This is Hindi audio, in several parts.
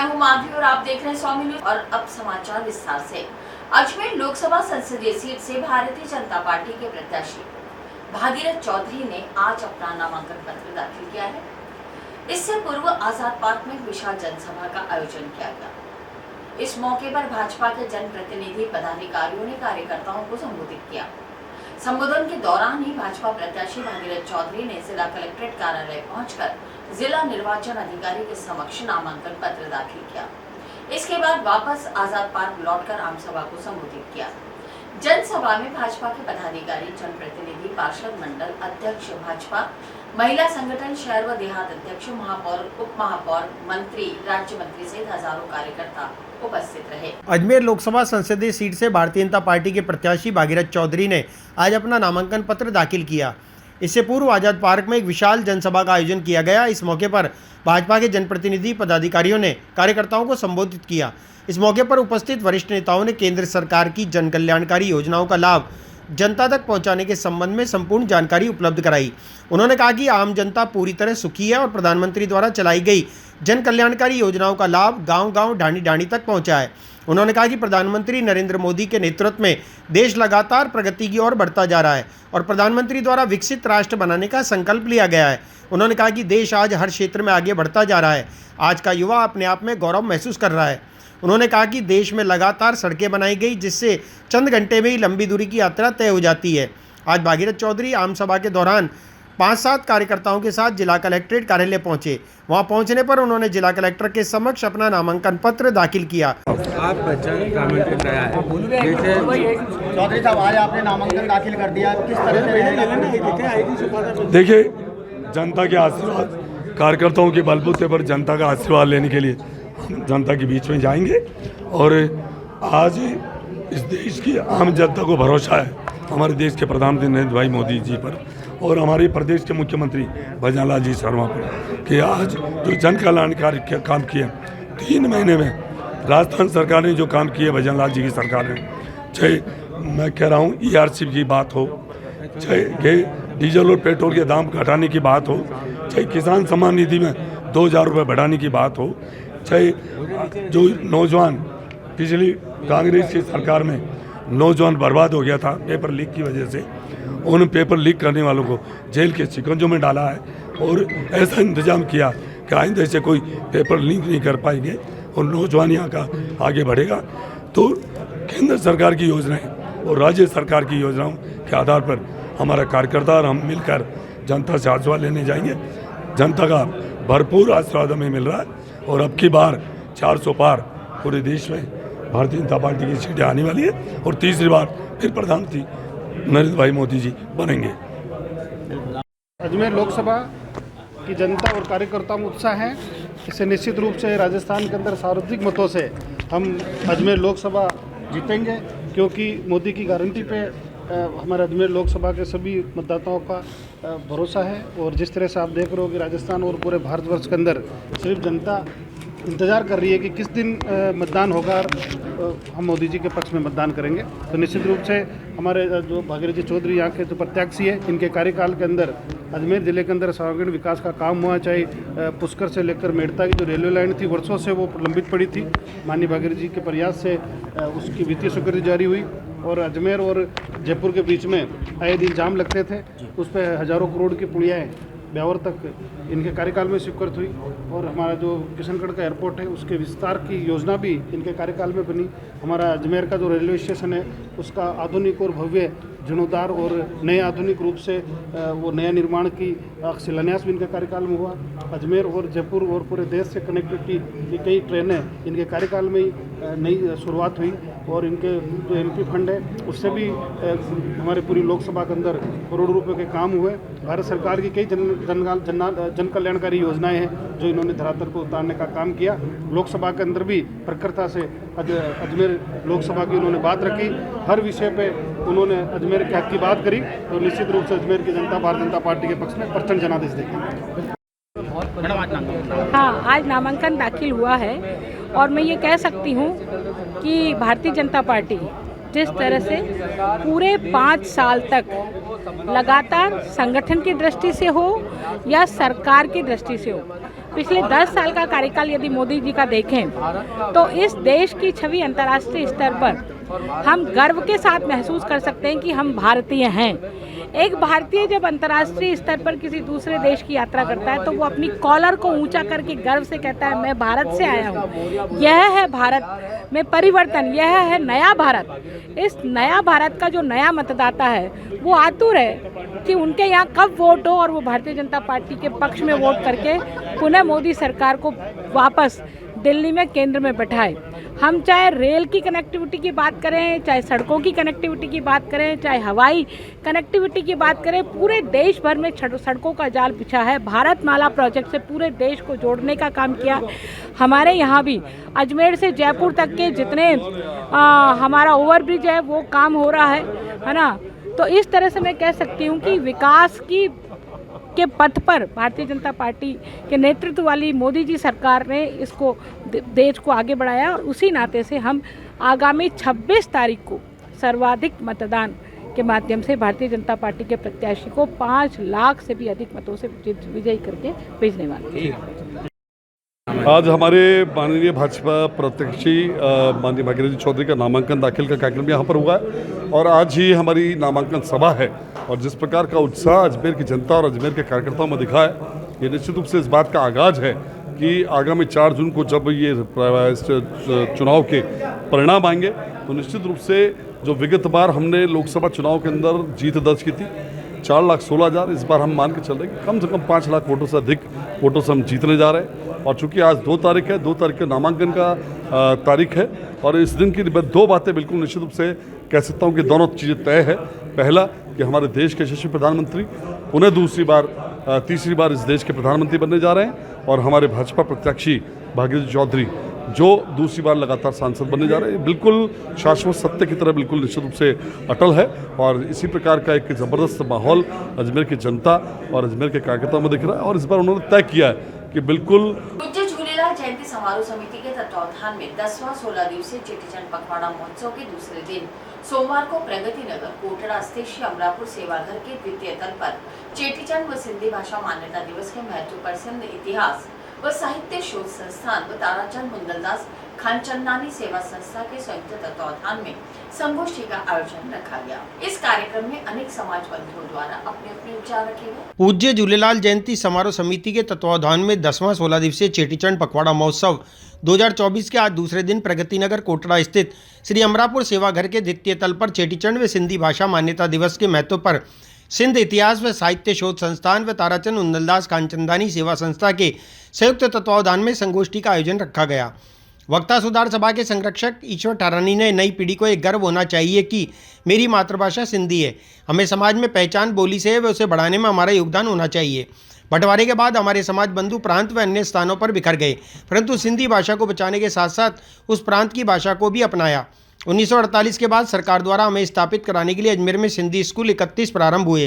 हूं माधवी और आप देख रहे हैं स्वामी न्यूज। और अब समाचार विस्तार से। अजमेर लोकसभा संसदीय सीट से भारतीय जनता पार्टी के प्रत्याशी भागीरथ चौधरी ने आज अपना नामांकन पत्र दाखिल किया है। इससे पूर्व आजाद पार्क में विशाल जनसभा का आयोजन किया गया। इस मौके पर भाजपा के जनप्रतिनिधि पदाधिकारियों ने कार्यकर्ताओं को संबोधित किया। संबोधन के दौरान ही भाजपा प्रत्याशी भागीरथ चौधरी ने जिला कलेक्ट्रेट कार्यालय पहुंचकर जिला निर्वाचन अधिकारी के समक्ष नामांकन पत्र दाखिल किया। इसके बाद वापस आजाद पार्क लौटकर आमसभा को संबोधित किया। जनसभा में भाजपा के पदाधिकारी, जनप्रतिनिधि, पार्षद मंडल अध्यक्ष, भाजपा महिला संगठन शहर व देहात अध्यक्ष, महापौर, उप महापौर, मंत्री, राज्य मंत्री सहित हजारों कार्यकर्ता उपस्थित रहे। अजमेर लोकसभा संसदीय सीट से भारतीय जनता पार्टी के प्रत्याशी भागीरथ चौधरी ने आज अपना नामांकन पत्र दाखिल किया। इससे पूर्व आजाद पार्क में एक विशाल जनसभा का आयोजन किया गया। इस मौके पर भाजपा के जनप्रतिनिधि पदाधिकारियों ने कार्यकर्ताओं को संबोधित किया। इस मौके पर उपस्थित वरिष्ठ नेताओं ने केंद्र सरकार की जन कल्याणकारी योजनाओं का लाभ जनता तक पहुंचाने के संबंध में संपूर्ण जानकारी उपलब्ध कराई। उन्होंने कहा कि आम जनता पूरी तरह सुखी है और प्रधानमंत्री द्वारा चलाई गई जन कल्याणकारी योजनाओं का लाभ गांव-गांव, ढाणी-ढाणी तक पहुंचा है। उन्होंने कहा कि प्रधानमंत्री नरेंद्र मोदी के नेतृत्व में देश लगातार प्रगति की ओर बढ़ता जा रहा है और प्रधानमंत्री द्वारा विकसित राष्ट्र बनाने का संकल्प लिया गया है। उन्होंने कहा कि देश आज हर क्षेत्र में आगे बढ़ता जा रहा है। आज का युवा अपने आप में गौरव महसूस कर रहा है। उन्होंने कहा कि देश में लगातार सड़कें बनाई गई, जिससे चंद घंटे में ही लंबी दूरी की यात्रा तय हो जाती है। आज भागीरथ चौधरी आमसभा के दौरान 5-7 कार्यकर्ताओं के साथ जिला कलेक्ट्रेट कार्यालय पहुंचे। वहां पहुंचने पर उन्होंने जिला कलेक्टर के समक्ष अपना नामांकन पत्र दाखिल किया। आप चौधरी साहब, आज आपने नामांकन दाखिल कर दिया, किस तरह से? देखिए, जनता के आशीर्वाद, कार्यकर्ताओं के बलबूते पर जनता का आशीर्वाद लेने के लिए हम जनता के बीच में जाएंगे। और आज इस देश की आम जनता को भरोसा है हमारे देश के प्रधानमंत्री नरेंद्र भाई मोदी जी पर और हमारे प्रदेश के मुख्यमंत्री भजन लाल जी शर्मा पर कि आज जो जन कल्याणकारी काम किए 3 महीने में राजस्थान सरकार ने जो काम किए, भजन लाल जी की सरकार ने, चाहे मैं कह रहा हूँ ERC की बात हो, चाहे डीजल और पेट्रोल के दाम घटाने की बात हो, चाहे किसान सम्मान निधि में 2000 रुपये बढ़ाने की बात हो, चाहे जो नौजवान पिछली कांग्रेस की सरकार में नौजवान बर्बाद हो गया था पेपर लीक की वजह से, उन पेपर लीक करने वालों को जेल के शिकंजों में डाला है और ऐसा इंतजाम किया कि आइंदा से कोई पेपर लीक नहीं कर पाएंगे और नौजवान यहाँ का आगे बढ़ेगा। तो केंद्र सरकार की योजनाएं और राज्य सरकार की योजनाओं के आधार पर हमारा कार्यकर्ता और हम मिलकर जनता से आशीर्वाद लेने जाएंगे। जनता का भरपूर आशीर्वाद हमें मिल रहा है और अब की बार 400 पार पूरे देश में भारतीय जनता पार्टी की सीटें आने वाली है और तीसरी बार फिर प्रधानमंत्री नरेंद्र भाई मोदी जी बनेंगे। अजमेर लोकसभा की जनता और कार्यकर्ता में उत्साह है। इससे निश्चित रूप से राजस्थान के अंदर सार्वत्रिक मतों से हम अजमेर लोकसभा जीतेंगे, क्योंकि मोदी की गारंटी पे हमारे अजमेर लोकसभा के सभी मतदाताओं का भरोसा है। और जिस तरह से आप देख रहे हो कि राजस्थान और पूरे भारतवर्ष के अंदर सिर्फ जनता इंतज़ार कर रही है कि किस दिन मतदान होगा और हम मोदी जी के पक्ष में मतदान करेंगे। तो निश्चित रूप से हमारे जो भागीरथ जी चौधरी यहाँ के जो प्रत्याशी है, इनके कार्यकाल के अंदर अजमेर ज़िले के अंदर सर्वांगीण विकास का काम हुआ। चाहे पुष्कर से लेकर मेड़ता की जो रेलवे लाइन थी, वर्षों से वो लंबित पड़ी थी, माननीय भागीरथ जी के प्रयास से उसकी वित्तीय स्वीकृति जारी हुई। और अजमेर और जयपुर के बीच में आए दिन जाम लगते थे, उस पर हज़ारों करोड़ की पुलियाएँ ब्यावर तक इनके कार्यकाल में स्वीकृत हुई। और हमारा जो किशनगढ़ का एयरपोर्ट है, उसके विस्तार की योजना भी इनके कार्यकाल में बनी। हमारा अजमेर का जो रेलवे स्टेशन है, उसका आधुनिक और भव्य जीर्णोद्धार और नए आधुनिक रूप से वो नया निर्माण की शिलान्यास भी इनके कार्यकाल में हुआ। अजमेर और जयपुर और पूरे देश से कनेक्टिविटी की कई ट्रेनें इनके कार्यकाल में ही नई शुरुआत हुई। और इनके जो MP फंड है, उससे भी हमारे पूरी लोकसभा के अंदर करोड़ों रुपए के काम हुए। भारत सरकार की कई जन कल्याणकारी योजनाएं हैं जो इन्होंने धरातल पर उतारने का काम किया। लोकसभा के अंदर भी प्रखरता से अजमेर लोकसभा की उन्होंने बात रखी। हर विषय पे उन्होंने अजमेर के हक की बात करी। तो निश्चित रूप से अजमेर की जनता भारतीय जनता पार्टी के पक्ष में प्रचंड जनादेश देगी। हाँ, आज नामांकन दाखिल हुआ है और मैं ये कह सकती हूँ कि भारतीय जनता पार्टी जिस तरह से पूरे 5 साल तक लगातार संगठन की दृष्टि से हो या सरकार की दृष्टि से हो, पिछले 10 साल का कार्यकाल यदि मोदी जी का देखें तो इस देश की छवि अंतर्राष्ट्रीय स्तर पर हम गर्व के साथ महसूस कर सकते हैं कि हम भारतीय हैं। एक भारतीय जब अंतर्राष्ट्रीय स्तर पर किसी दूसरे देश की यात्रा करता है तो वो अपनी कॉलर को ऊंचा करके गर्व से कहता है मैं भारत से आया हूँ, यह है भारत में परिवर्तन, यह है नया भारत। इस नया भारत का जो नया मतदाता है वो आतुर है कि उनके यहाँ कब वोट हो और वो भारतीय जनता पार्टी के पक्ष में वोट करके पुनः मोदी सरकार को वापस दिल्ली में केंद्र में बैठाए। हम चाहे रेल की कनेक्टिविटी की बात करें, चाहे सड़कों की कनेक्टिविटी की बात करें, चाहे हवाई कनेक्टिविटी की बात करें, पूरे देश भर में सड़कों का जाल बिछा है। भारतमाला प्रोजेक्ट से पूरे देश को जोड़ने का काम किया। हमारे यहाँ भी अजमेर से जयपुर तक के जितने हमारा ओवरब्रिज है वो काम हो रहा है ना। तो इस तरह से मैं कह सकती हूँ कि विकास के पथ पर भारतीय जनता पार्टी के नेतृत्व वाली मोदी जी सरकार ने इसको देश को आगे बढ़ाया और उसी नाते से हम आगामी 26 तारीख को सर्वाधिक मतदान के माध्यम से भारतीय जनता पार्टी के प्रत्याशी को 5 लाख से भी अधिक मतों से विजयी करके भेजने वाले हैं। आज हमारे माननीय भाजपा प्रत्याशी माननीय भागीरथ चौधरी का नामांकन दाखिल का कार्यक्रम यहाँ पर हुआ है और आज ही हमारी नामांकन सभा है और जिस प्रकार का उत्साह अजमेर की जनता और अजमेर के कार्यकर्ताओं में दिखा है, ये निश्चित रूप से इस बात का आगाज है कि आगामी 4 जून को जब ये चुनाव के परिणाम आएंगे तो निश्चित रूप से जो विगत बार हमने लोकसभा चुनाव के अंदर जीत दर्ज की थी 4,16,000, इस बार हम मान के चल रहे हैं कि कम से कम 5 लाख वोटों से अधिक वोटों से हम जीतने जा रहे हैं। और चूंकि आज 2 तारीख है, 2 तारीख के नामांकन का तारीख है और इस दिन की 2 बातें बिल्कुल निश्चित रूप से कह सकता हूँ कि दोनों चीज़ें तय है। पहला कि हमारे देश के यशस्वी प्रधानमंत्री पुनः तीसरी बार इस देश के प्रधानमंत्री बनने जा रहे हैं और हमारे भाजपा प्रत्याशी भागीरथ चौधरी जो दूसरी बार लगातार सांसद बनने जा रहे हैं, बिल्कुल शाश्वत सत्य की तरह बिल्कुल निश्चित रूप से अटल है और इसी प्रकार का एक ज़बरदस्त माहौल अजमेर की जनता और अजमेर के कार्यकर्ताओं में दिख रहा है और इस बार उन्होंने तय किया है कि बिल्कुल पूज्य झूलेलाल जयंती समारोह समिति के तत्वावधान में 10वां 16 दिवसीय चेटीचंड पखवाड़ा महोत्सव के दूसरे दिन सोमवार को प्रगति नगर कोटड़ा स्थित श्री अमरापुर सेवाघर के द्वितीय तल पर चेटीचंड व सिंधी भाषा मान्यता दिवस के महत्व पर सिंध इतिहास व साहित्य शोध संस्थान व ताराचंद मुंदलदास खानचंदानी सेवा संस्था के संयुक्त तत्वावधान में संगोष्ठी का आयोजन रखा गया। इस कार्यक्रम में अनेक समाज बंधुओं द्वारा अपने अपने विचार रखे गए। पूज्य झूलेलाल जयंती समारोह समिति के तत्वावधान में 10वां 16 दिवसीय चेटीचंड पखवाड़ा महोत्सव 2024 के आज दूसरे दिन प्रगति नगर कोटड़ा स्थित श्री अमरापुर सेवाघर के द्वितीय तल पर चेटीचंड व सिंधी भाषा मान्यता दिवस के महत्व पर सिंध इतिहास व साहित्य शोध संस्थान व ताराचंद मुंदलदास खानचंदानी सेवा संस्था के संयुक्त तत्वावधान में संगोष्ठी का आयोजन रखा गया। वक्ता सुधार सभा के संरक्षक ईश्वर ठारानी ने नई पीढ़ी को एक गर्व होना चाहिए कि मेरी मातृभाषा सिंधी है, हमें समाज में पहचान बोली से है व उसे बढ़ाने में हमारा योगदान होना चाहिए। बंटवारे के बाद हमारे समाज बंधु प्रांत व अन्य स्थानों पर बिखर गए, परंतु सिंधी भाषा को बचाने के साथ साथ उस प्रांत की भाषा को भी अपनाया। 1948 के बाद सरकार द्वारा हमें स्थापित कराने के लिए अजमेर में सिंधी स्कूल 31 प्रारंभ हुए।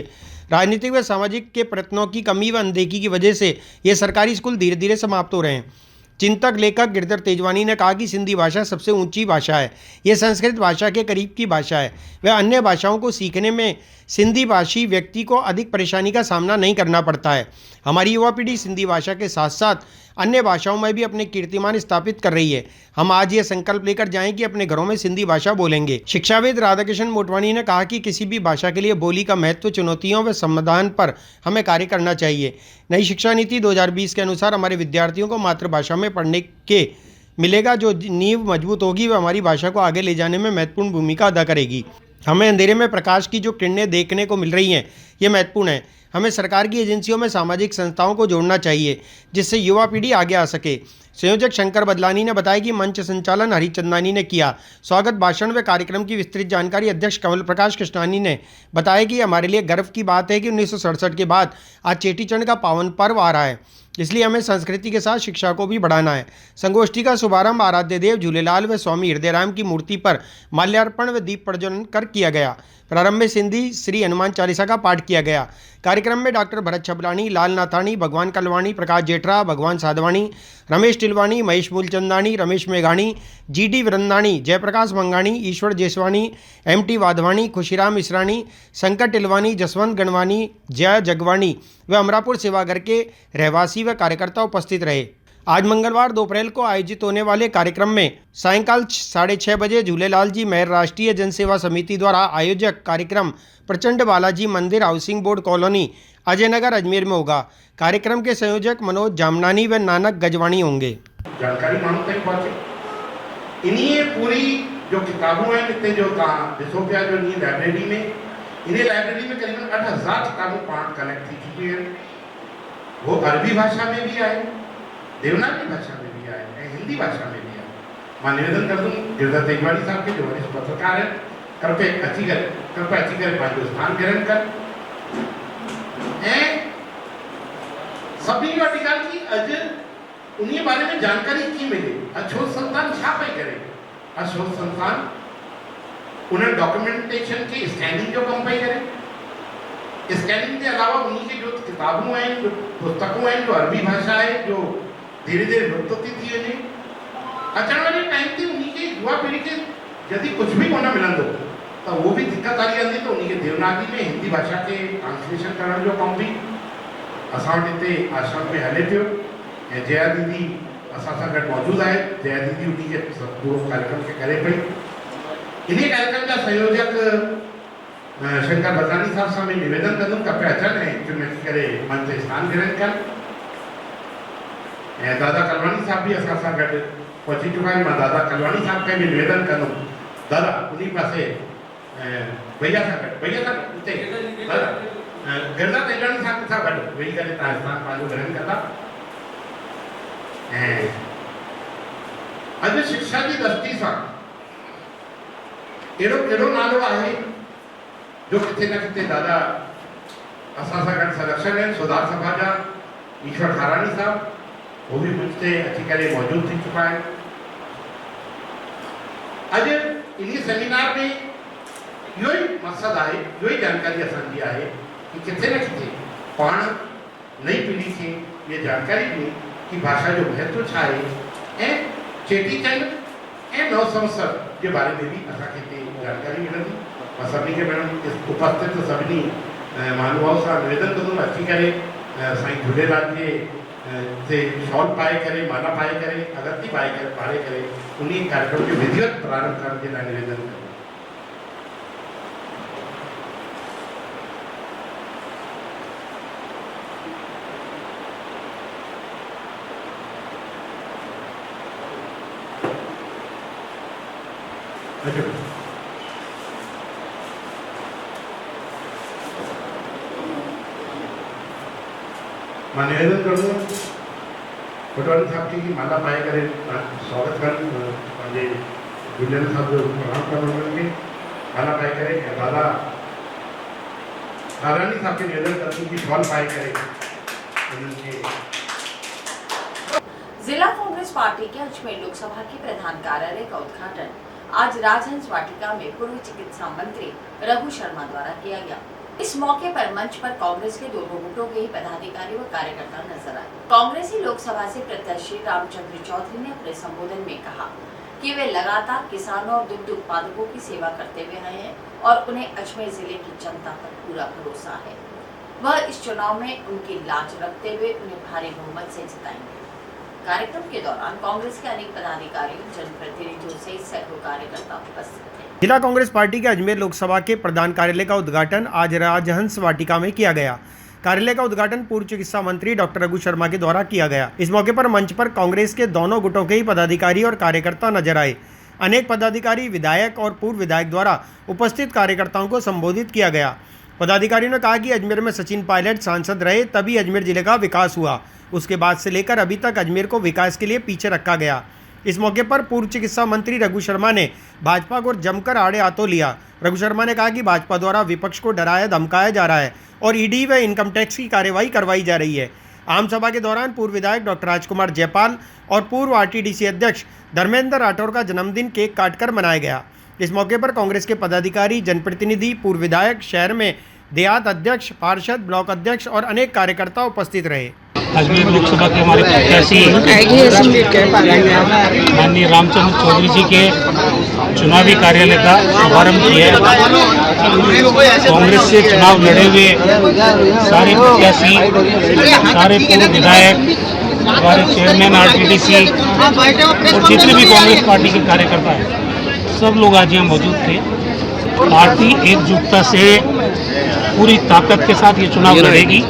राजनीतिक व सामाजिक के प्रयत्नों की कमी व अनदेखी की वजह से ये सरकारी स्कूल धीरे धीरे समाप्त हो रहे हैं। चिंतक लेखक गिरधर तेजवानी ने कहा कि सिंधी भाषा सबसे ऊंची भाषा है, यह संस्कृत भाषा के करीब की भाषा है। वह अन्य भाषाओं को सीखने में सिंधी भाषी व्यक्ति को अधिक परेशानी का सामना नहीं करना पड़ता है। हमारी युवा पीढ़ी सिंधी भाषा के साथ साथ अन्य भाषाओं में भी अपने कीर्तिमान स्थापित कर रही है। हम आज ये संकल्प लेकर जाएं कि अपने घरों में सिंधी भाषा बोलेंगे। शिक्षाविद राधाकृष्ण मोटवानी ने कहा कि किसी भी भाषा के लिए बोली का महत्व, चुनौतियों व समाधान पर हमें कार्य करना चाहिए। नई शिक्षा नीति 2020 के अनुसार हमारे विद्यार्थियों को मातृभाषा में पढ़ने के मिलेगा, जो नींव मजबूत होगी वह हमारी भाषा को आगे ले जाने में महत्वपूर्ण भूमिका अदा करेगी। हमें अंधेरे में प्रकाश की जो किरणें देखने को मिल रही हैं, ये महत्वपूर्ण है। हमें सरकार की एजेंसियों में सामाजिक संस्थाओं को जोड़ना चाहिए जिससे युवा पीढ़ी आगे आ सके। संयोजक शंकर बदलानी ने बताया कि मंच संचालन हरिचंदानी ने किया। स्वागत भाषण व कार्यक्रम की विस्तृत जानकारी अध्यक्ष कमल प्रकाश कृष्णानी ने बताया कि हमारे लिए गर्व की बात है कि 1967 के बाद आज चेटीचंड का पावन पर्व आ रहा है, इसलिए हमें संस्कृति के साथ शिक्षा को भी बढ़ाना है। संगोष्ठी का शुभारंभ आराध्य देव झूलेलाल व स्वामी हृदयराम की मूर्ति पर माल्यार्पण व दीप प्रज्वलन कर किया गया। प्रारंभ में सिंधी श्री हनुमान चालीसा का पाठ किया गया। कार्यक्रम में डॉक्टर भरत छबलानी, लाल नाथाणी, भगवान कलवाणी, प्रकाश जेठरा, भगवान साधवानी, रमेश टिलवानी, महेश मूलचंदानी, रमेश मेघाणी, GD वृंदानी, जयप्रकाश मंगाणी, ईश्वर जेसवानी, MT वाधवानी, खुशीराम इसरानी, शंकर टिलवानी, जसवंत गणवानी, जया जगवानी व अमरापुर सेवागर के रहवासी व कार्यकर्ता उपस्थित रहे। आज मंगलवार 2 अप्रैल को आयोजित होने वाले कार्यक्रम में सायंकाल 6:30 बजे झूलेलाल जी महर राष्ट्रीय जनसेवा समिति द्वारा आयोजक कार्यक्रम प्रचंड बालाजी मंदिर housing board colony Ajay Nagar Ajmer में होगा। कार्यक्रम के संयोजक मनोज जामनानी व नानक गजवाणी होंगे। जानकारी माण्हू ताईं पहुचे। इन्हीं पूरी जो किताबूं हैं इतने जो ॾिसो पिया जो इन्हीं लाइब्रेरी में करीबन 8000 किताबूं पाण कलेक्ट थी चुकी हैं। वो अरबी भाषा में भी आए, देवनागरी भाषा में भी आए ऐं हिंदी भाषा में भी आए। मां निवेदन कंदुमि गिरधर तेजवाणी साहब के जो वरिष्ठ पत्रकार हैं, कृपया अची करे पंहिंजो स्थान ग्रहण कर। ऐं सभिनी वॾी ॻाल्हि की अॼु उन्हीं बारे में जानकारी कीअं मिले। शोध संस्थान छा पई करे? शोध संस्थान उन डॉक्यूमेंटेशन के स्कैनिंग जो कम पई करे। स्कैनिंग के अलावा उन्हीं के जो किताबूं आहिनि, जो पुस्तकूं आहिनि, जो अरबी भाषा है, जो धीरे धीरे लुप्त थी वञे। अचण वारे टाइम ते उन्हीं के युवा पीढ़ी के यदि कुछ भी कोन मिलंदो तो वो भी दिक्कत आई वेंदी। तो उन्हीं के देवनागरी में हिंदी भाषा के ट्रांसलेशन करण जो कम भी असां वटि हिते आश्रम में हले पियो। ऐं जया दीदी असां सां गॾु मौजूदु आहे। जया दीदी उन्हीं के पूरो कार्यक्रम के करे पई। इन्हीं कार्यक्रम जा संयोजक शंकर बदलानी साहब सां मैं निवेदन कंदुमि कृपया अचनि ऐं चुनौती करे मंच ते स्थान ग्रहण कनि। दादा कलवाणी साहब भी असां सां गॾु पहुची चुका आहिनि। मां दादा कलवाणी साहब खे भी निवेदन कंदुमि, दादा उन्हीं पासे भैया सां गॾु उते दादा गिरधर तेजवाणी साहब सां गॾु वेही करे तव्हां स्थान पंहिंजो ग्रहण कंदा। ऐं अॼु शिक्षा जी दृष्टि सां अहिड़ो नालो आहे जो किथे न किथे दादा असां सां गॾु संरक्षण आहिनि। सुधार सभा जा ईश्वर ठारानी साहब वो भी मुझसे अची करे मौजूद थी चुका है। अॼु इन्हीं सेमिनार में इहो ई मक़सदु आहे, इहो ई जानकारी असांजी आहे कि किथे न किथे पाण नई पीढ़ी खे ये जानकारी ॾियूं कि भाषा जो महत्व छा आहे। ऐं चेटीचंड ऐं नव संवत्सर जे बारे में भी असांखे हिते जानकारी मिलंदी। मां सभिनी खे मैडम उपस्थित सभिनी महानुभाव सां निवेदन कंदुमि अची करे साईं झूलेलाल जे से शॉल पाए करे, माला पाए करे, अगरती पाए करे, पाए करे उन्हीं कार्यक्रम के विधिवत प्रारंभ करने के लिए निवेदन करें। मैं निवेदन करूँ पटवारी साहब की माला पाए करे स्वागत कर झूलेलाल साहब जो प्रणाम करेंगे। माला पाए करे दादा नारायणी साहब के निवेदन करती कि शॉल पाए करे। जिला कांग्रेस पार्टी के अजमेर लोकसभा के प्रधान कार्यालय का उद्घाटन आज राजहंस वाटिका में पूर्व चिकित्सा मंत्री रघु शर्मा द्वारा किया गया। इस मौके पर मंच पर कांग्रेस के दोनों गुटों के ही पदाधिकारी व कार्यकर्ता नजर आए। कांग्रेसी लोकसभा से प्रत्याशी रामचंद्र चौधरी ने अपने संबोधन में कहा कि वे लगातार किसानों और दुग्ध उत्पादकों की सेवा करते हुए आए हैं और उन्हें अजमेर जिले की जनता पर पूरा भरोसा है। वह इस चुनाव में उनकी लाज रखते हुए उन्हें भारी बहुमत से जिताएंगे। कार्यक्रम के दौरान कांग्रेस के अनेक पदाधिकारियों, जनप्रतिनिधियों सहित सैकड़ों कार्यकर्ता उपस्थित थे। जिला कांग्रेस पार्टी के अजमेर लोकसभा के प्रधान कार्यालय का उद्घाटन आज राजहंस वाटिका में किया गया। कार्यालय का उद्घाटन पूर्व चिकित्सा मंत्री डॉक्टर रघु शर्मा के द्वारा किया गया। इस मौके पर मंच पर कांग्रेस के दोनों गुटों के ही पदाधिकारी और कार्यकर्ता नजर आए। अनेक पदाधिकारी, विधायक और पूर्व विधायक द्वारा उपस्थित कार्यकर्ताओं को संबोधित किया गया। पदाधिकारियों ने कहा कि अजमेर में सचिन पायलट सांसद रहे तभी अजमेर जिले का विकास हुआ। उसके बाद से लेकर अभी तक अजमेर को विकास के लिए पीछे रखा गया। इस मौके पर पूर्व चिकित्सा मंत्री रघु शर्मा ने भाजपा को जमकर आड़े हाथों लिया। रघु शर्मा ने कहा कि भाजपा द्वारा विपक्ष को डराया धमकाया जा रहा है और ईडी व इनकम टैक्स की कार्रवाई करवाई जा रही है। आम सभा के दौरान पूर्व विधायक डॉक्टर राजकुमार जयपाल और पूर्व आरटीडीसी अध्यक्ष धर्मेंद्र राठौर का जन्मदिन केक काटकर मनाया गया। इस मौके पर कांग्रेस के पदाधिकारी, जनप्रतिनिधि, पूर्व विधायक, शहर में देहात अध्यक्ष, पार्षद, ब्लॉक अध्यक्ष और अनेक कार्यकर्ता उपस्थित रहे। अजमेर लोकसभा के हमारे प्रत्याशी माननीय रामचंद्र चौधरी जी के चुनावी कार्यालय का शुभारंभ किया है। कांग्रेस से चुनाव लड़े हुए सारे प्रत्याशी, सारे पूर्व विधायक, हमारे चेयरमैन आरटीडीसी और जितने भी कांग्रेस पार्टी के कार्यकर्ता हैं, सब लोग आज यहाँ मौजूद थे। पार्टी एकजुटता से पूरी ताकत के साथ ये चुनाव लड़ेगी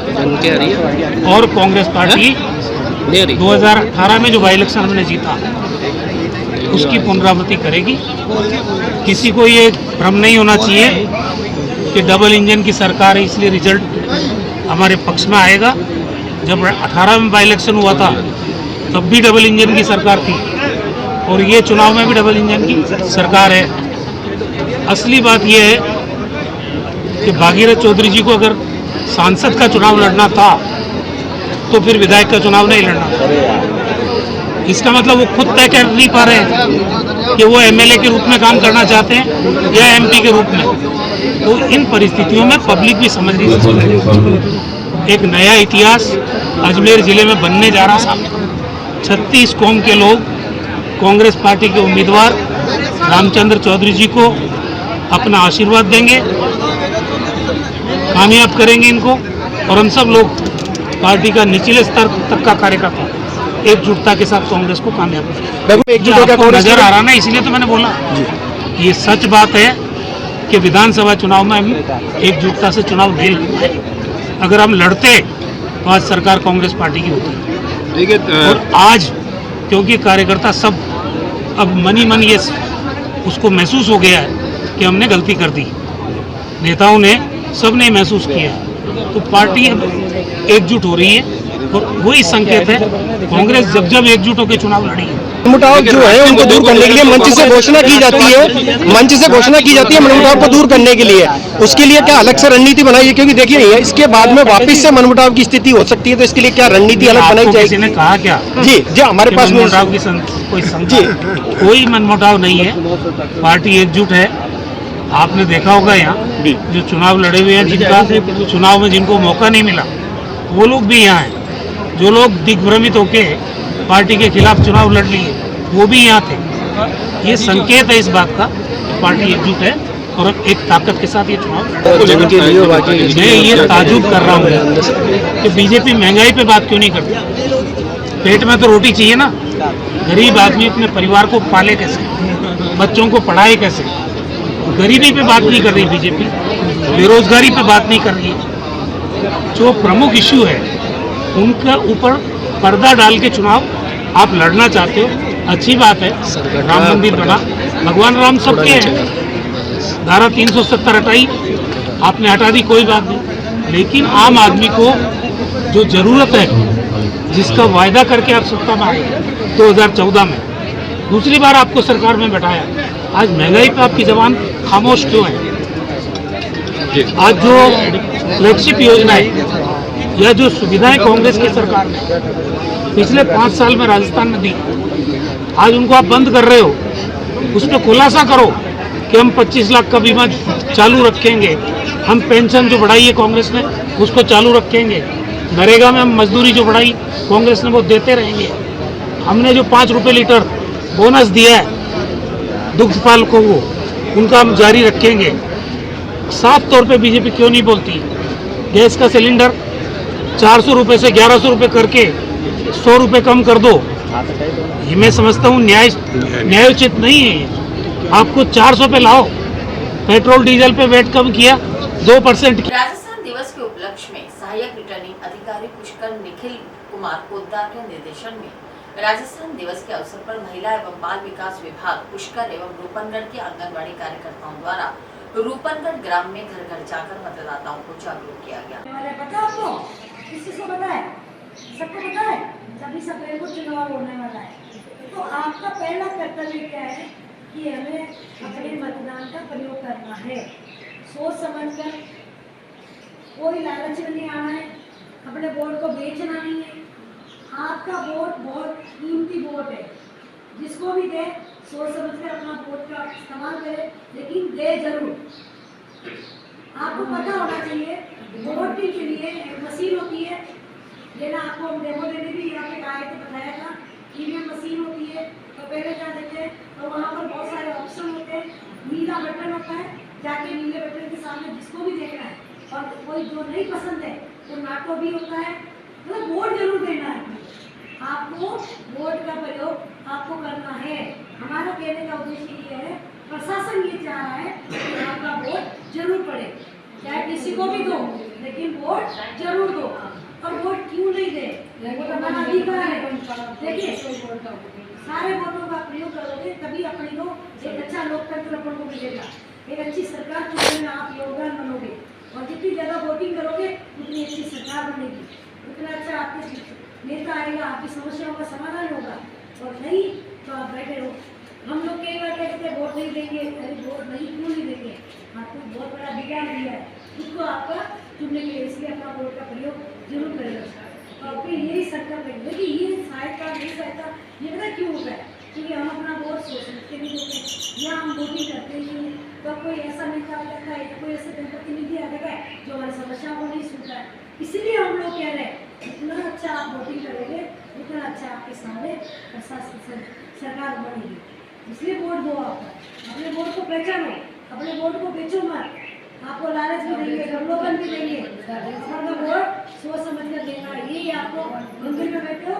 और कांग्रेस पार्टी 2018 में जो बाई इलेक्शन हमने जीता उसकी पुनरावृत्ति करेगी। किसी को ये भ्रम नहीं होना चाहिए कि डबल इंजन की सरकार है इसलिए रिजल्ट हमारे पक्ष में आएगा। जब 18 में बाई इलेक्शन हुआ था तब भी डबल इंजन की सरकार थी और ये चुनाव में भी डबल इंजन की सरकार है। असली बात यह है कि भागीरथ चौधरी जी को अगर सांसद का चुनाव लड़ना था तो फिर विधायक का चुनाव नहीं लड़ना। इसका मतलब वो खुद तय कर नहीं पा रहे हैं कि वो एमएलए के रूप में काम करना चाहते हैं या एमपी के रूप में। तो इन परिस्थितियों में पब्लिक भी समझ रही है। एक नया इतिहास अजमेर जिले में बनने जा रहा था। 36 कौम के लोग कांग्रेस पार्टी के उम्मीदवार रामचंद्र चौधरी जी को अपना आशीर्वाद देंगे, कामयाब करेंगे इनको और हम सब लोग पार्टी का निचले स्तर तक का कार्यकर्ता एकजुटता के साथ कांग्रेस को कामयाब करेंगे। आपको नजर आ रहा ना, इसलिए तो मैंने बोला ये सच बात है कि विधानसभा चुनाव में हम एकजुटता से चुनाव नहीं लड़ते। अगर हम लड़ते तो आज सरकार कांग्रेस पार्टी की होती। और आज क्योंकि कार्यकर्ता सब अब मनी मन ये उसको महसूस हो गया है कि हमने गलती कर दी, नेताओं ने सबने महसूस किया, तो पार्टी अब एकजुट हो रही है और वही संकेत है। कांग्रेस जब एकजुट होकर चुनाव लड़ी है, मनमुटाव जो है उनको दूर करने के लिए मंच से घोषणा की जाती है, मनमुटाव को दूर करने के लिए। उसके लिए क्या अलग से रणनीति बनाई है? क्योंकि देखिए इसके बाद में वापस से मनमुटाव की स्थिति हो सकती है, तो इसके लिए क्या रणनीति अलग बनाई जाएगी? किसी ने कहा क्या जी हमारे पास मनमुटाव की कोई मनमुटाव नहीं है, पार्टी एकजुट है। आपने देखा होगा यहाँ जो चुनाव लड़े हुए हैं, जिनका चुनाव में जिनको मौका नहीं मिला वो लोग भी यहाँ हैं। जो लोग दिग्भ्रमित होके पार्टी के खिलाफ चुनाव लड़ लिए वो भी यहाँ थे। ये संकेत है इस बात का पार्टी एकजुट है और एक ताकत के साथ ये चुनाव। मैं ये ताजुब कर रहा हूँ कि बीजेपी महंगाई पे बात क्यों नहीं करती। पेट में तो रोटी चाहिए ना। गरीब आदमी अपने परिवार को पाले कैसे, बच्चों को पढ़ाए कैसे। गरीबी पे बात नहीं कर रही बीजेपी, बेरोजगारी पे बात नहीं कर रही है। जो प्रमुख इश्यू है उनका ऊपर पर्दा डाल के चुनाव आप लड़ना चाहते हो, अच्छी बात है। राम मंदिर बना, भगवान राम सबके हैं। धारा 370 हटाई आपने, हटा दी, कोई बात नहीं। लेकिन आम आदमी को जो जरूरत है, जिसका वायदा करके आप सत्ता में आए 2014 में, दूसरी बार आपको सरकार में बैठाया, आज महंगाई पे आपकी जबान खामोश क्यों है? आज जो फ्लैगशिप योजना है या जो सुविधाएं कांग्रेस की सरकार ने पिछले 5 साल में राजस्थान में दी, आज उनको आप बंद कर रहे हो। उस पर खुलासा करो कि हम 25 लाख का बीमा चालू रखेंगे, हम पेंशन जो बढ़ाई है कांग्रेस ने उसको चालू रखेंगे, नरेगा में हम मजदूरी जो बढ़ाई कांग्रेस ने वो देते रहेंगे। हमने जो 5 रुपये लीटर बोनस दिया है दुग्ध पाल को वो उनका हम जारी रखेंगे। साफ तौर पे बीजेपी क्यों नहीं बोलती? गैस का सिलेंडर 400 रुपये से 1100 रुपये करके 100 रुपये कम कर दो। ये मैं समझता हूँ न्यायोचित नहीं है। आपको 400 पे लाओ। पेट्रोल डीजल पे वेट कम किया 2%। राजस्थान दिवस के उपलक्ष्य में सहायक रिटर्निंग अधिकारी पुष्कर निखिल कुमार पोद्दार के निर्देशन में राजस्थान दिवस के अवसर पर महिला एवं बाल विकास विभाग पुष्कर एवं रूपनगढ़ के आंगनबाड़ी कार्यकर्ताओं द्वारा रूपनगढ़ ग्राम में घर घर जाकर मतदाताओं को जागरूक किया गया। पता आपको? किसी को पता है? सबको पता है? 26 अप्रैल को चुनाव होने वाला है, तो आपका पहला कर्तव्य क्या है कि हमें अपने मतदान का प्रयोग करना है। सोच समझकर, कोई लालच में नहीं आना है, अपने वोट को बेचना नहीं है। आपका वोट बहुत कीमती वोट है, जिसको भी दे सोच समझ कर अपना वोट का इस्तेमाल करें, लेकिन दे जरूर। आपको पता होना चाहिए वोटिंग के लिए एक मशीन होती है, ये ना आपको हम डेमो देने भी यहाँ पे आए थे, बताया था ईवीएम मशीन होती है। तो पहले क्या देते हैं, तो वहाँ पर बहुत सारे ऑप्शन होते हैं, नीला बटन होता है, जाके नीले बटन के सामने जिसको भी देखना है, और कोई जो नहीं पसंद है तो नाटो भी होता है, मतलब वोट जरूर देना है। आपको वोट का प्रयोग आपको करना है। हमारा कहने का उद्देश्य ये है, प्रशासन ये चाह रहा है कि आपका वोट जरूर पड़े, चाहे किसी को भी दो, लेकिन वोट जरूर दो। और वोट क्यों नहीं दे, वो तो हमारा अधिकार है। देखिए, सारे वोटों का प्रयोग करोगे तभी अपने को एक अच्छा लोकतंत्र अपन को मिलेगा, एक अच्छी सरकार चुनने में आप योगदान बनोगे, और जितनी ज़्यादा वोटिंग करोगे उतनी अच्छी सरकार बनेगी, उतना अच्छा आपके नेता आएगा, आपकी समस्याओं का समाधान होगा। और नहीं तो आप बैठे रहो। हम लोग कई बार कहते हैं वोट नहीं देंगे, अरे वोट नहीं क्यों नहीं देंगे, आपको बहुत बड़ा विज्ञान दिया है उसको आपका चुनने के लिए, इसलिए अपना वोट का प्रयोग जरूर करेगा। और फिर यही सरकार करेगी। देखिए, ये सहायता नहीं सहायता ये पता क्यों होता है, क्योंकि हम अपना वोट सोचते नहीं देते, या हम वोटिंग करते ही नहीं, तो कोई ऐसा नेता आ जाता है, कोई ऐसा जनप्रतिनिधि आ जाता है जो हमारी समस्याओं को नहीं सुनता है। इसीलिए हम लोग कह रहे हैं जितना अच्छा आप वोटिंग करोगे उतना अच्छा आपके सामने प्रशासन सरकार बनेगी। इसलिए वोट दो, आप अपने वोट को पहचानो, अपने वोट को बेचो मत। आपको लालच भी देंगे, प्रलोभन भी देंगे, अपना वोट सोच समझ कर देना है। यही आपको मंदिर में बैठे हो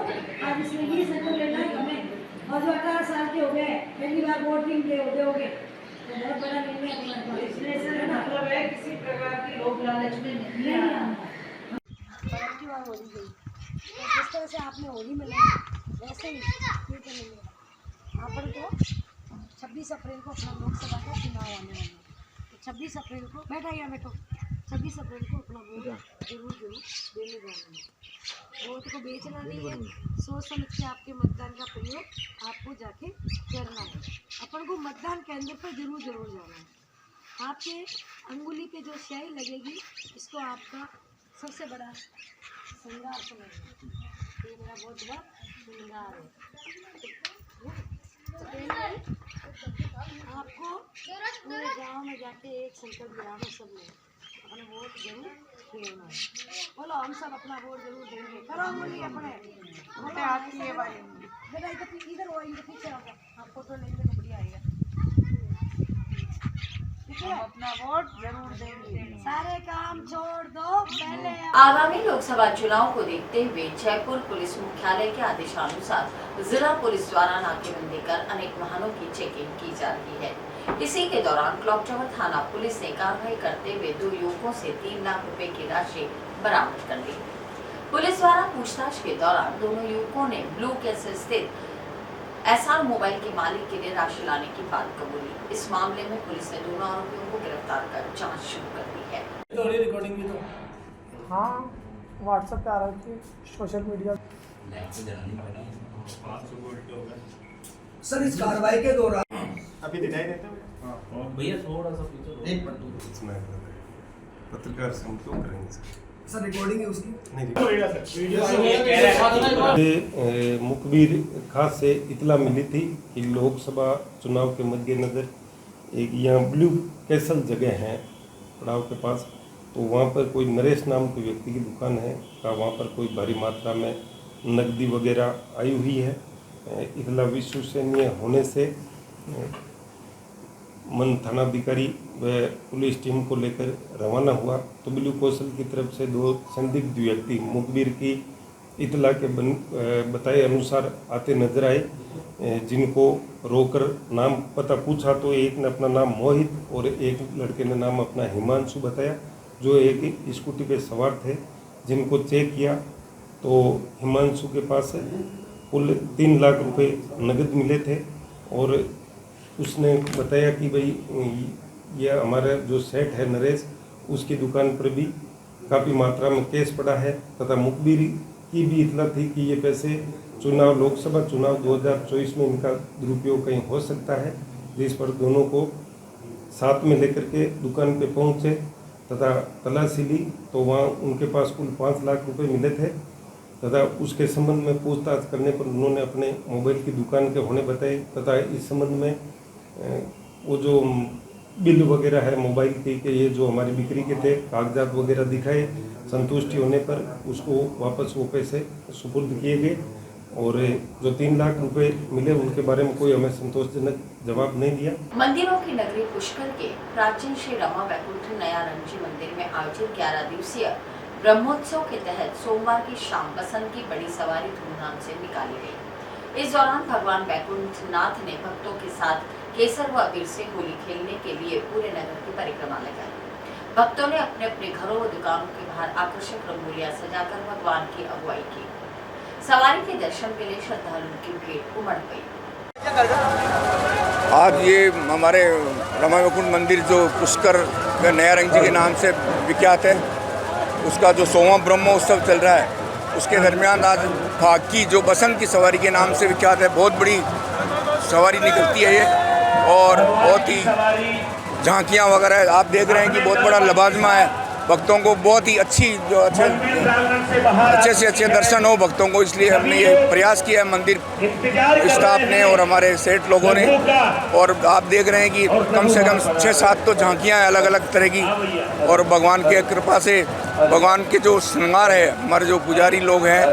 आज इसमें ये संकल्प लेना है हमें, और जो 18 साल के हो गए पहली बार वोट भी दोगे तो बहुत बड़ा निर्णय हमारे पास। इसलिए ऐसा मतलब है किसी प्रकार की लोभ लालच में नहीं आना। की बार होली गई, तो जिस तरह से आपने होली में लगी वैसे ही ये तो नहीं है। अपन को 26 अप्रैल को अपना लोकसभा का चुनाव आने वाला है, तो 26 अप्रैल को बैठो 26 अप्रैल को अपना वोट जरूर देने जाना है। वोट को बेचना नहीं है, सोच समझ के आपके मतदान का प्रयोग आपको जाके करना है। अपन को मतदान केंद्र पर जरूर जाना है। आपके अंगुली पे जो स्याही लगेगी इसको आपका सबसे बड़ा श्रृंगार समझना, ये मेरा बहुत बड़ा श्रृंगार है। आपको पूरे गांव में जाके एक संकल्प दिलाना, सब में अपना वोट जरूर देना है। बोलो, हम सब अपना वोट जरूर देंगे। करो बोलिए अपने वोट आती है भाई, बेटा इधर वो इनके पीछे आओ, आप फोटो लेंगे तो बढ़िया आएगा। हम अपना वोट जरूर देंगे, सारे काम छोड़ दो पहले। आगामी लोकसभा चुनाव को देखते हुए जयपुर पुलिस मुख्यालय के आदेशानुसार जिला पुलिस द्वारा नाकेबंदी कर अनेक वाहनों की चेकिंग की जा रही है। इसी के दौरान क्लॉक टावर थाना पुलिस ने कार्रवाई करते हुए 2 युवकों से 3 लाख रुपए की राशि बरामद कर ली। पुलिस द्वारा पूछताछ के दौरान दोनों युवकों ने ब्लू कैसल स्थित एसआर मोबाइल के मालिक के लिए राशि लाने की बात कबूली। इस मामले में पुलिस ने दोनों आरोपियों को गिरफ्तार कर जांच शुरू कर दी है। हाँ, व्हाट्सएप पे आ रहा है, सोशल मीडिया। सर, इस कार्रवाई के दौरान अभी दिखाई देते हैं भैया थोड़ा सा पीछे एक मिनट पत्रकार से हम क्यों करेंगे सर, रिकॉर्डिंग है उसकी मुखबिर खास से इतला मिली थी कि लोकसभा चुनाव के मद्देनज़र एक यहाँ ब्लू कैसल जगह है पड़ाव के पास, तो वहाँ पर कोई नरेश नाम के व्यक्ति की दुकान है का वहाँ पर कोई भारी मात्रा में नकदी वगैरह आई हुई है। इतला विश्वसनीय होने से मन थानाधिकारी व पुलिस टीम को लेकर रवाना हुआ, तो ब्लू कौशल की तरफ से 2 संदिग्ध व्यक्ति मुखबिर की इतला के बताए अनुसार आते नजर आए, जिनको रोकर नाम पता पूछा तो एक ने अपना नाम मोहित और एक लड़के ने नाम अपना हिमांशु बताया, जो एक स्कूटी पे सवार थे। जिनको चेक किया तो हिमांशु के पास कुल 3 लाख रुपए नकद मिले थे, और उसने बताया कि भाई यह हमारा जो सेठ है नरेश, उसकी दुकान पर भी काफ़ी मात्रा में कैश पड़ा है, तथा मुखबिर की भी इतला थी कि ये पैसे लोकसभा चुनाव 2024 में इनका दुरुपयोग कहीं हो सकता है, जिस पर दोनों को साथ में लेकर के दुकान पे पहुंचे तथा तलाशी ली, तो वहाँ उनके पास कुल 5 लाख रुपए मिले थे। तथा उसके संबंध में पूछताछ करने पर उन्होंने अपने मोबाइल की दुकान के होने बताए तथा इस संबंध में वो जो बिल वगैरह है मोबाइल के ये जो हमारी बिक्री के थे कागजात वगैरह दिखाए, संतुष्टि होने पर उसको वापस वो पैसे सुपुर्द किए गए और जो 3 लाख रुपए मिले उनके बारे में कोई हमें संतोषजनक जवाब नहीं दिया। मंदिरों की नगरी पुष्कर के प्राचीन श्री रमा वैकुंठ नया रणजी मंदिर में आयोजित 11 दिवसीय ब्रह्मोत्सव के तहत सोमवार की शाम बसंत की बड़ी सवारी धूमधाम से निकाली गई। इस दौरान भगवान वैकुंठ नाथ ने भक्तों के साथ केसर व अबीर से होली खेलने के लिए पूरे नगर की परिक्रमा लगाई। भक्तों ने अपने अपने घरों व दुकानों के बाहर आकर्षक रंगोलियां सजाकर भगवान की अगुवाई की। सवारी के दर्शन के लिए श्रद्धालुओं की भीड़ उमड़ गई। आज ये हमारे रमा वैकुंठ मंदिर जो पुष्कर नया रंगजी के नाम से विख्यात है, उसका जो 100वां ब्रह्मोत्सव चल रहा है, उसके दरमियान आज फाग की जो बसंत की सवारी के नाम से विख्यात है, बहुत बड़ी सवारी निकलती है ये और बहुत ही झांकियाँ वगैरह आप देख रहे हैं कि बहुत बड़ा लबाजमा है। भक्तों को बहुत ही अच्छी जो अच्छे से अच्छे दर्शन हो भक्तों को, इसलिए हमने ये प्रयास किया है मंदिर स्टाफ ने और हमारे सेठ लोगों ने। और आप देख रहे हैं कि कम से कम 6-7 तो झांकियाँ हैं अलग अलग तरह की और भगवान के कृपा से भगवान के जो श्रृंगार है, हमारे जो पुजारी लोग हैं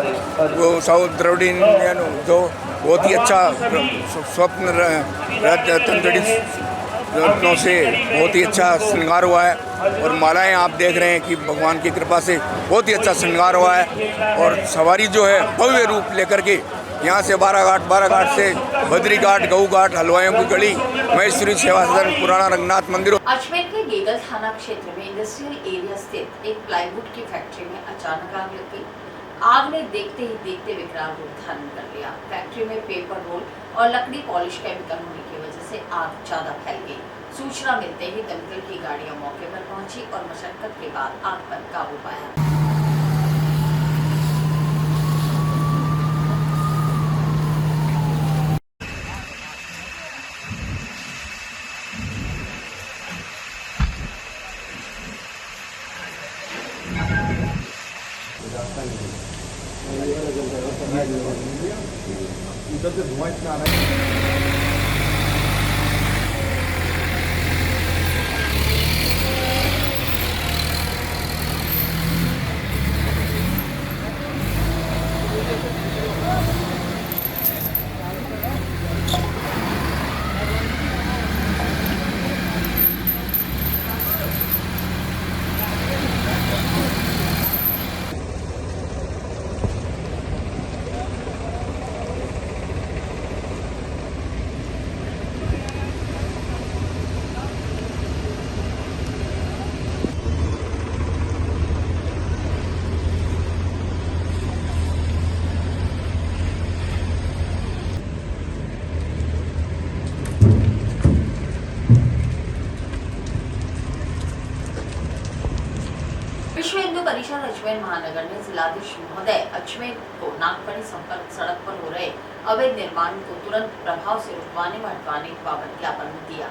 वो साउथ द्रविड़ जो बहुत ही अच्छा स्वप्न रत्नों से बहुत ही अच्छा श्रृंगार हुआ है और मालाएं आप देख रहे हैं कि भगवान की कृपा से बहुत ही अच्छा श्रृंगार हुआ है। और सवारी जो है भव्य रूप लेकर के यहाँ से 12 घाट से बद्री घाट, गऊ घाट, हलवाइयों की गली, महेश्वरी सेवा सदन, पुराना रंगनाथ मंदिर। अजमेर के गेगल थाना क्षेत्र में इंडस्ट्रियल एरिया स्थित एक प्लाईवुड की फैक्ट्री में अचानक आग लग गई। आग ने देखते ही देखते विकराल रूप धारण कर लिया। फैक्ट्री में पेपर रोल और लकड़ी पॉलिश केमिकल होने की वजह से आग ज्यादा फैल गई। सूचना मिलते ही दमकल की गाड़ियां मौके पर पहुंची और मशक्कत के बाद आग पर काबू पाया। उधर से धुआं इतना आ रहा है। विश्व हिंदू परिषद अजमेर महानगर ने जिलाधीश महोदय अजमेर को नागपणी संपर्क सड़क पर हो रहे अवैध निर्माण को तुरंत प्रभाव से रुकवाने व हटवाने के बाबत ज्ञापन दिया।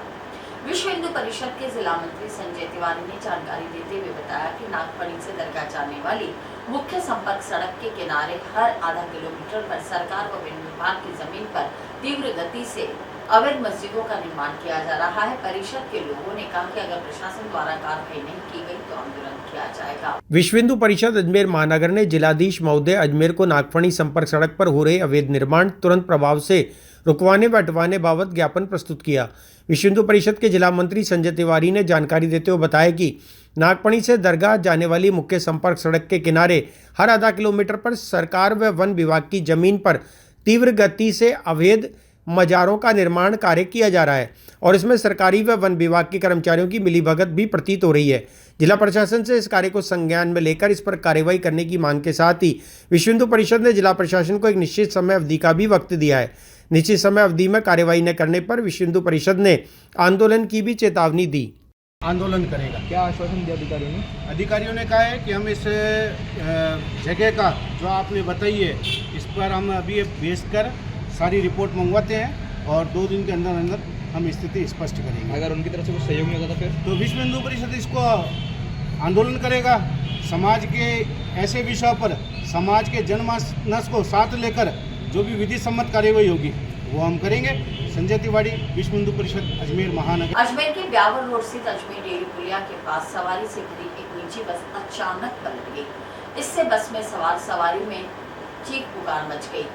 विश्व हिंदू परिषद के जिला मंत्री संजय तिवारी ने जानकारी देते हुए बताया कि नागपणी से दरगाह जाने वाली मुख्य संपर्क सड़क के किनारे हर आधा किलोमीटर पर सरकार व वन विभाग की जमीन पर तीव्र गति से अवैध मस्जिदों का निर्माण किया जा रहा है। परिषद के लोगों ने कहा कि अगर प्रशासन द्वारा कार्रवाई नहीं की गई तो आंदोलन किया जाएगा। विश्व हिंदू परिषद अजमेर महानगर ने जिलाधीश महोदय अजमेर को नागपणी संपर्क सड़क पर हो रहे अवैध निर्माण तुरंत प्रभाव से रुकवाने व हटवाने बाबत ज्ञापन प्रस्तुत किया। विश्व हिंदू परिषद के जिला मंत्री संजय तिवारी ने जानकारी देते हुए बताया कि नागपणी से दरगाह जाने वाली मुख्य संपर्क सड़क के किनारे हर आधा किलोमीटर पर सरकार व वन विभाग की जमीन पर तीव्र गति से अवैध मजारों का निर्माण कार्य किया जा रहा है और इसमें सरकारी व वन विभाग के कर्मचारियों की मिलीभगत भी प्रतीत हो रही है। जिला प्रशासन से इस कार्य को संज्ञान में लेकर इस पर कार्रवाई करने की मांग के साथ ही विश्व हिंदू परिषद ने जिला प्रशासन को एक निश्चित समय अवधि का भी वक्त दिया है। निश्चित समय अवधि में कार्रवाई न करने पर विश्व हिंदू परिषद ने आंदोलन की भी चेतावनी दी। आंदोलन करेगा। क्या आश्वासन दिया अधिकारियों ने? अधिकारियों ने कहा है कि हम इस जगह का जो आपने बताई है इस पर हम अभी भेज कर सारी रिपोर्ट मंगवाते हैं और 2 दिन के अंदर अंदर हम स्थिति स्पष्ट करेंगे। अगर उनकी तरफ से कुछ सहयोग नहीं होता फिर तो विश्व हिंदू परिषद इसको आंदोलन करेगा। समाज के ऐसे विषयों पर समाज के जनमानस को साथ लेकर जो भी विधि सम्मत कार्यवाही होगी वो हम करेंगे। संजय तिवारी, विश्व हिंदू परिषद, अजमेर महानगर। अजमेर के ब्यावर रोड स्थित अजमेर डेयरी पुलिया के पास सवारी से भरी एक निजी बस अचानक पलट गई। इससे बस में सवार सवारी में चीख पुकार मच गई।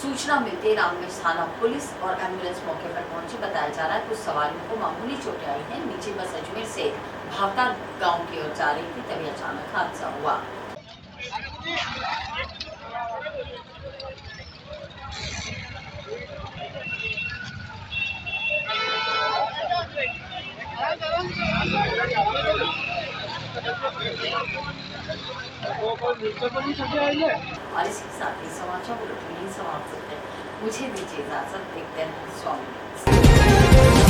सूचना मिलते रामगंज थाना पुलिस और एम्बुलेंस मौके पर पहुंची। बताया जा रहा है कुछ सवारियों को मामूली चोटें आई हैं। निजी बस अजमेर से भावता गांव की ओर जा रही थी, तभी अचानक हादसा हुआ। और इसके साथ ही समाचार बुलेटिन समाप्त होते हैं। मुझे दीजिए इजाजत। देखते हैं स्वामी।